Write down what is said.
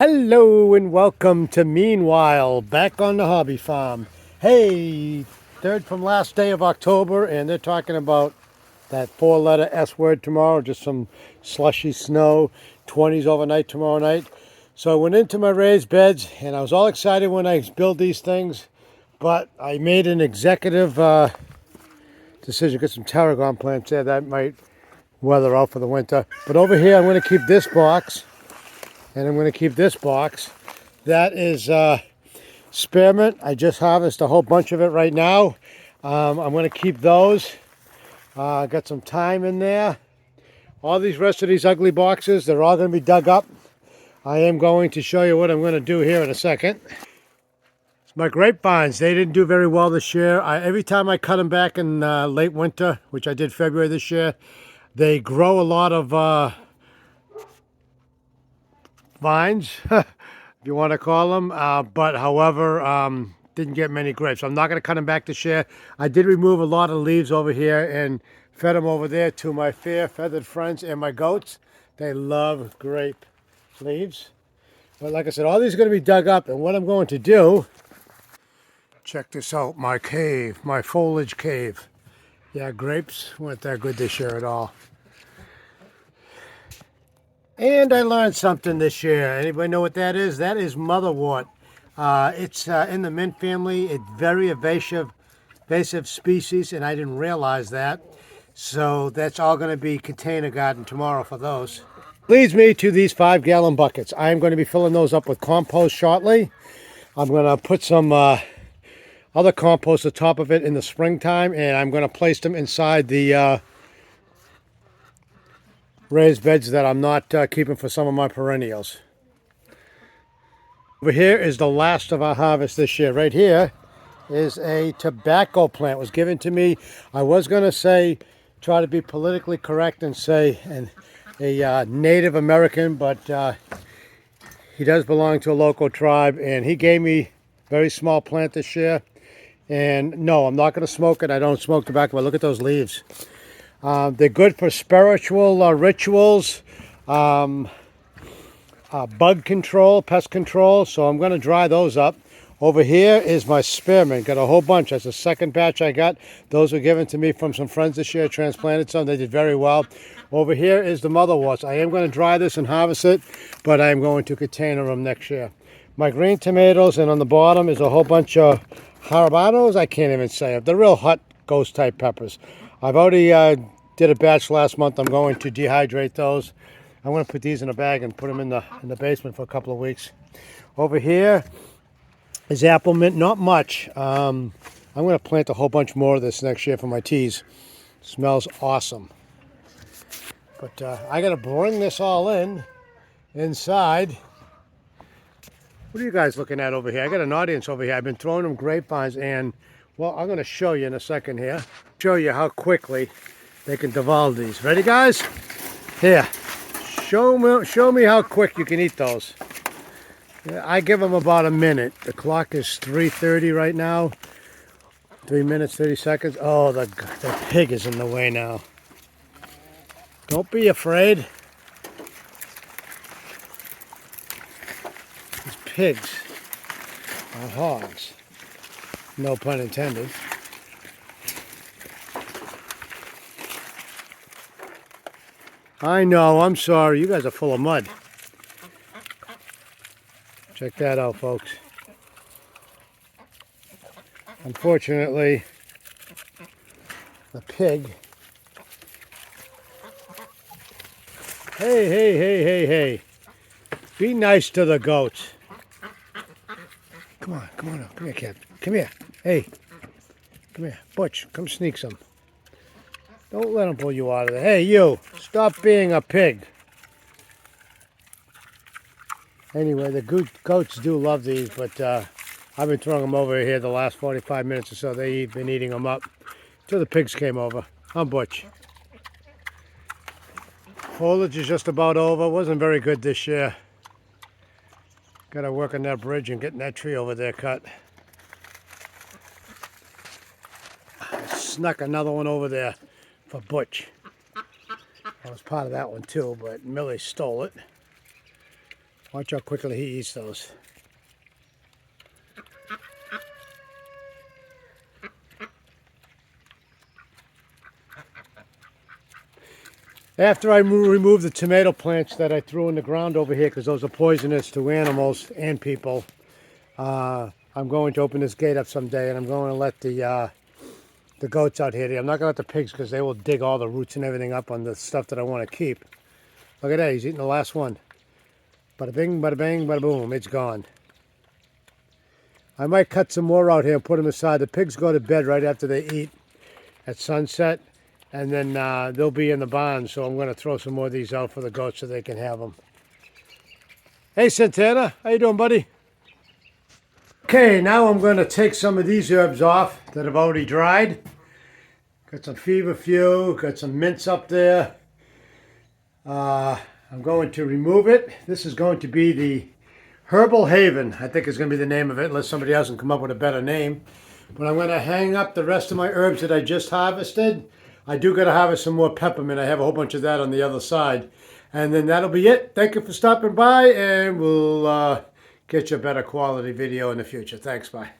Hello and welcome to Meanwhile, back on the hobby farm. Hey, third from last day of October, and they're talking about that four-letter S word tomorrow, just some slushy snow, 20s overnight tomorrow night. So I went into my raised beds, and I was all excited when I built these things, but I made an executive decision, get some tarragon plants there that might weather out for the winter. But over here, I'm going to keep this box, and I'm going to keep this box. That is spearmint. I just harvested a whole bunch of it right now. I'm going to keep those. Got some thyme in there. All these rest of these ugly boxes, they're all going to be dug up. I am going to show you what I'm going to do here in a second. It's my grapevines. They didn't do very well this year. Every time I cut them back in late winter, which I did February this year, they grow a lot of vines, if you want to call them, but however, didn't get many grapes. I'm not going to cut them back this year. I did remove a lot of leaves over here and fed them over there to my fair feathered friends and my goats. They love grape leaves. But like I said, all these are going to be dug up, and what I'm going to do, check this out, my cave, my foliage cave. Yeah, grapes weren't that good this year at all. And I learned something this year. Anybody know what that is? That is motherwort. It's in the mint family. It's very invasive species, and I didn't realize that. So that's all going to be container garden tomorrow for those. Leads me to these 5-gallon buckets. I'm going to be filling those up with compost shortly. I'm going to put some other compost on top of it in the springtime, and I'm going to place them inside the raised beds that I'm not keeping for some of my perennials. Over here is the last of our harvest this year. Right here is a tobacco plant. It was given to me. I was going to say, try to be politically correct and say a Native American, but he does belong to a local tribe, and he gave me a very small plant this year. And no, I'm not going to smoke it. I don't smoke tobacco, but look at those leaves. They're good for spiritual rituals, bug control, pest control. So I'm going to dry those up. Over here is my spearmint. Got a whole bunch. That's the second batch I got. Those were given to me from some friends this year. Transplanted some. They did very well. Over here is the motherworts. I am going to dry this and harvest it, but I am going to container them next year. My green tomatoes, and on the bottom is a whole bunch of jalapenos. I can't even say it. They're real hot ghost type peppers. I've already did a batch last month. I'm going to dehydrate those. I'm going to put these in a bag and put them in the basement for a couple of weeks. Over here is apple mint. Not much. I'm going to plant a whole bunch more of this next year for my teas. Smells awesome. But I got to bring this all inside. What are you guys looking at over here? I got an audience over here. I've been throwing them grapevines, and well, I'm going to show you in a second here. Show you how quickly they can devolve these. Ready, guys? Here. Show me how quick you can eat those. I give them about a minute. The clock is 3:30 right now. 3 minutes, 30 seconds. Oh, the pig is in the way now. Don't be afraid. These pigs are hogs. No pun intended. I know, I'm sorry. You guys are full of mud. Check that out, folks. Unfortunately, the pig. Hey. Be nice to the goats. Come on. Come here, kid. Come here. Hey. Come here. Butch, come sneak some. Don't let them pull you out of there. Hey, you. Stop being a pig. Anyway, the goats do love these, but I've been throwing them over here the last 45 minutes or so. They've been eating them up until the pigs came over. I'm Butch. Foliage is just about over. Wasn't very good this year. Got to work on that bridge and getting that tree over there cut. I snuck another one over there for Butch. I was part of that one too, but Millie stole it. Watch how quickly he eats those. After I remove the tomato plants that I threw in the ground over here, because those are poisonous to animals and people, I'm going to open this gate up someday, and I'm going to let the goats out here. I'm not going to let the pigs, because they will dig all the roots and everything up on the stuff that I want to keep. Look at that, he's eating the last one. Bada bing, bada bang, bada boom, it's gone. I might cut some more out here and put them aside. The pigs go to bed right after they eat at sunset, and then they'll be in the barn, so I'm going to throw some more of these out for the goats so they can have them. Hey Santana, how you doing, buddy? Okay, now I'm going to take some of these herbs off that have already dried. Got some feverfew, got some mints up there. I'm going to remove it. This is going to be the Herbal Haven, I think is going to be the name of it, unless somebody else can come up with a better name. But I'm going to hang up the rest of my herbs that I just harvested. I do got to harvest some more peppermint. I have a whole bunch of that on the other side. And then that'll be it. Thank you for stopping by, and we'll get you a better quality video in the future. Thanks, bye.